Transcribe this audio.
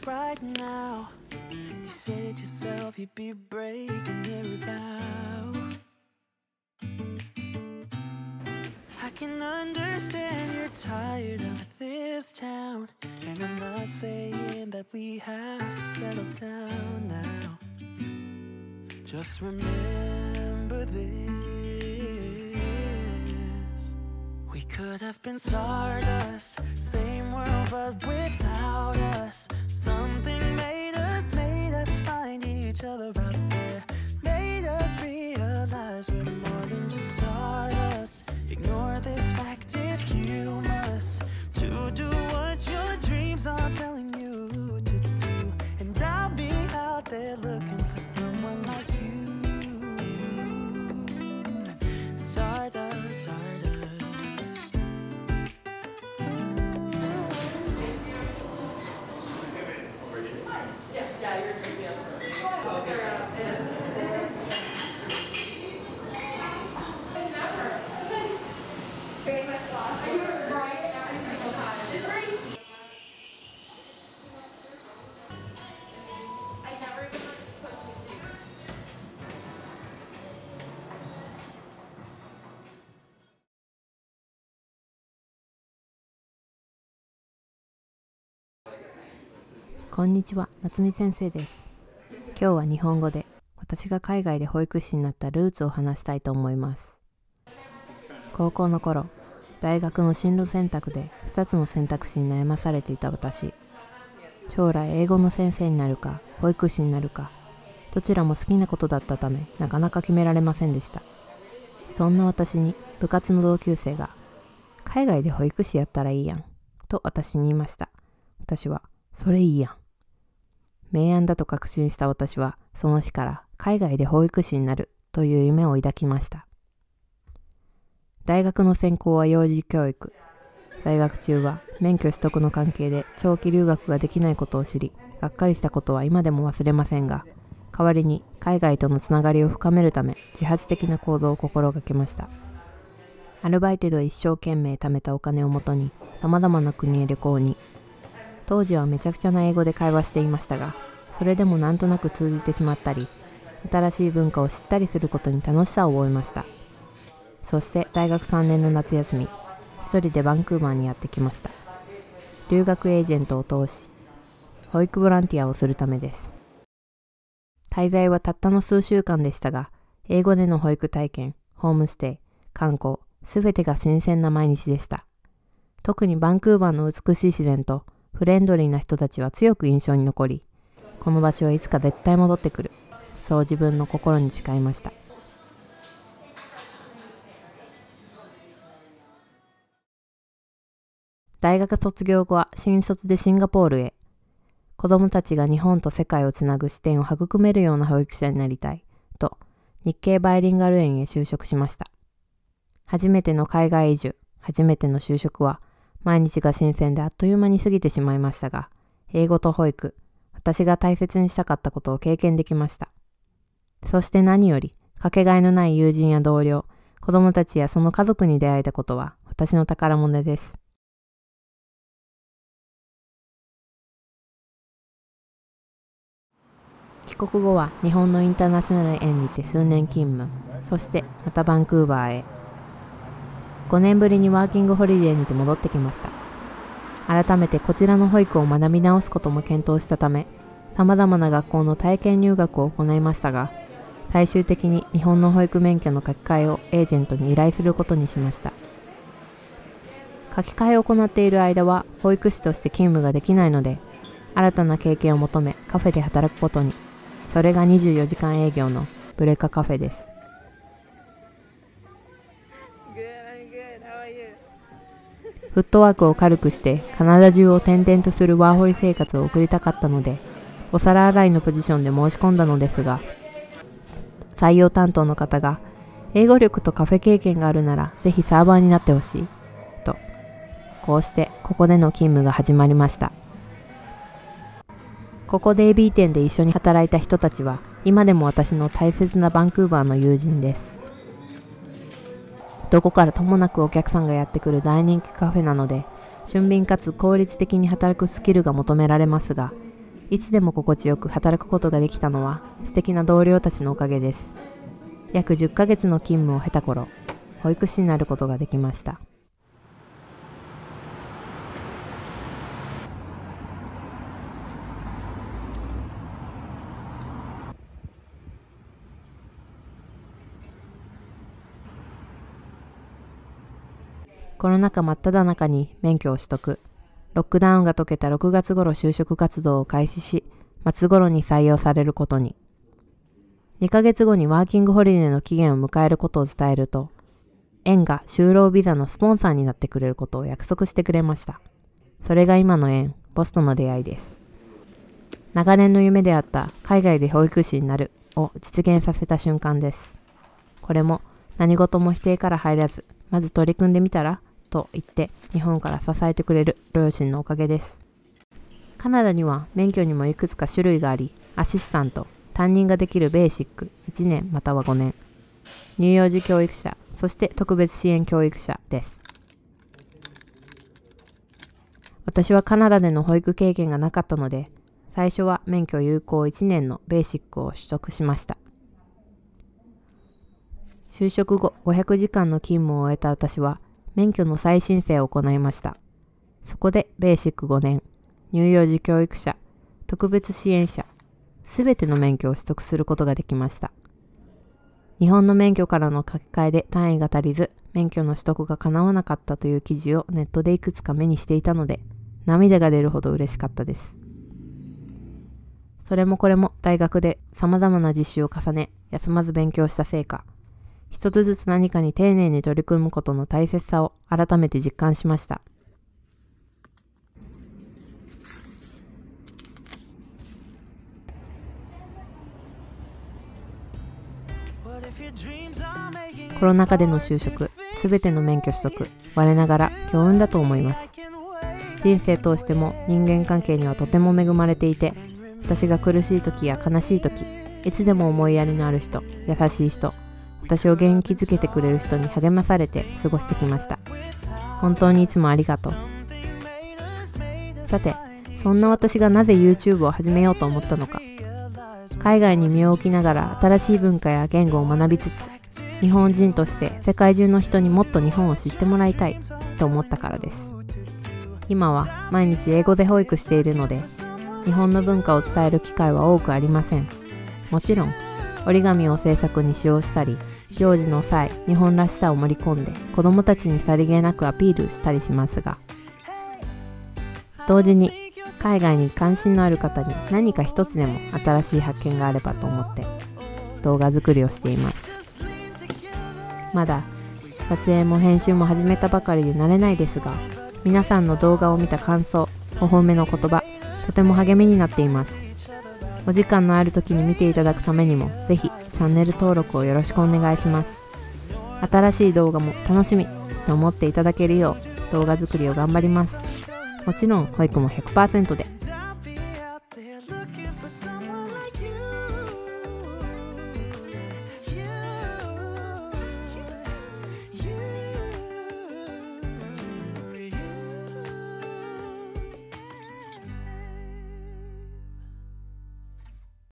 right now. You said yourself you'd be breaking every vow. I can understand you're tired of this town, and I'm not saying that we have to settle down now. Just remember this: we could have been stardust, same world but without us. Something made us find each other out there, made us realize we're more than just stardust. Ignore this fact if you must, to do what your dreams are telling you to do. And I'll be out there looking for someone like you. Stardust, stardust. Yes, yeah, you're taking up.こんにちは、夏美先生です。今日は日本語で私が海外で保育士になったルーツを話したいと思います。高校の頃、大学の進路選択で2つの選択肢に悩まされていた私。将来英語の先生になるか保育士になるか、どちらも好きなことだったためなかなか決められませんでした。そんな私に部活の同級生が海外で保育士やったらいいやんと私に言いました。私はそれいいやん。明暗だと確信した私はその日から海外で保育士になるという夢を抱きました。大学の専攻は幼児教育。在学中は免許取得の関係で長期留学ができないことを知り、がっかりしたことは今でも忘れませんが、代わりに海外とのつながりを深めるため自発的な行動を心がけました。アルバイトで一生懸命貯めたお金をもとに様々な国へ旅行に。当時はめちゃくちゃな英語で会話していましたが、それでもなんとなく通じてしまったり、新しい文化を知ったりすることに楽しさを覚えました。そして大学3年の夏休み、一人でバンクーバーにやってきました。留学エージェントを通し、保育ボランティアをするためです。滞在はたったの数週間でしたが、英語での保育体験、ホームステイ、観光、すべてが新鮮な毎日でした。特にバンクーバーの美しい自然とフレンドリーな人たちは強く印象に残り、この場所はいつか絶対戻ってくる、そう自分の心に誓いました。大学卒業後は新卒でシンガポールへ。子どもたちが日本と世界をつなぐ視点を育めるような保育者になりたいと、日系バイリンガル園へ就職しました。初めての海外移住、初めての就職は毎日が新鮮であっという間に過ぎてしまいましたが、英語と保育、私が大切にしたかったことを経験できました。そして何より、かけがえのない友人や同僚、子どもたちやその家族に出会えたことは私の宝物です。帰国後は日本のインターナショナル園にて数年勤務、そしてまたバンクーバーへ。5年ぶりにワーキングホリデーにて戻ってきました。改めてこちらの保育を学び直すことも検討したため、様々な学校の体験入学を行いましたが、最終的に日本の保育免許の書き換えをエージェントに依頼することにしました。書き換えを行っている間は保育士として勤務ができないので、新たな経験を求めカフェで働くことに。それが24時間営業のブレカカフェです。フットワークを軽くしてカナダ中を転々とするワーホリ生活を送りたかったので、お皿洗いのポジションで申し込んだのですが、採用担当の方が英語力とカフェ経験があるならぜひサーバーになってほしいと、こうしてここでの勤務が始まりました。ここで AB 店で一緒に働いた人たちは今でも私の大切なバンクーバーの友人です。どこからともなくお客さんがやってくる大人気カフェなので、俊敏かつ効率的に働くスキルが求められますが、いつでも心地よく働くことができたのは素敵な同僚たちのおかげです。約10ヶ月の勤務を経た頃、保育士になることができました。コロナ禍真っ只中に免許を取得。ロックダウンが解けた6月頃就職活動を開始し、末頃に採用されることに。2ヶ月後にワーキングホリデーの期限を迎えることを伝えると、園が就労ビザのスポンサーになってくれることを約束してくれました。それが今の園、ボスとの出会いです。長年の夢であった海外で保育士になるを実現させた瞬間です。これも何事も否定から入らず、まず取り組んでみたらと言って日本から支えてくれる両親のおかげです。カナダには免許にもいくつか種類があり、アシスタント、担任ができるベーシック1年または5年、乳幼児教育者、そして特別支援教育者です。私はカナダでの保育経験がなかったので、最初は免許有効1年のベーシックを取得しました。就職後500時間の勤務を終えた私は、免許の再申請を行いました。そこでベーシック5年、乳幼児教育者、特別支援者、すべての免許を取得することができました。日本の免許からの書き換えで単位が足りず、免許の取得が叶わなかったという記事をネットでいくつか目にしていたので、涙が出るほど嬉しかったです。それもこれも大学で様々な実習を重ね、休まず勉強した成果。一つずつ何かに丁寧に取り組むことの大切さを改めて実感しました。コロナ禍での就職、すべての免許取得、我ながら強運だと思います。人生通しても人間関係にはとても恵まれていて、私が苦しい時や悲しい時、いつでも思いやりのある人、優しい人、私を元気づけてくれる人に励まされて過ごしてきました。本当にいつもありがとう。さて、そんな私がなぜ YouTube を始めようと思ったのか。海外に身を置きながら新しい文化や言語を学びつつ、日本人として世界中の人にもっと日本を知ってもらいたいと思ったからです。今は毎日英語で保育しているので、日本の文化を伝える機会は多くありません。もちろん、折り紙を制作に使用したり、行事の際、日本らしさを盛り込んで子どもたちにさりげなくアピールしたりしますが、同時に海外に関心のある方に何か一つでも新しい発見があればと思って動画作りをしています。まだ撮影も編集も始めたばかりで慣れないですが、皆さんの動画を見た感想、お褒めの言葉、とても励みになっています。お時間のある時に見ていただくためにも、ぜひチャンネル登録をよろしくお願いします。新しい動画も楽しみと思っていただけるよう動画作りを頑張ります。もちろん保育も 100% で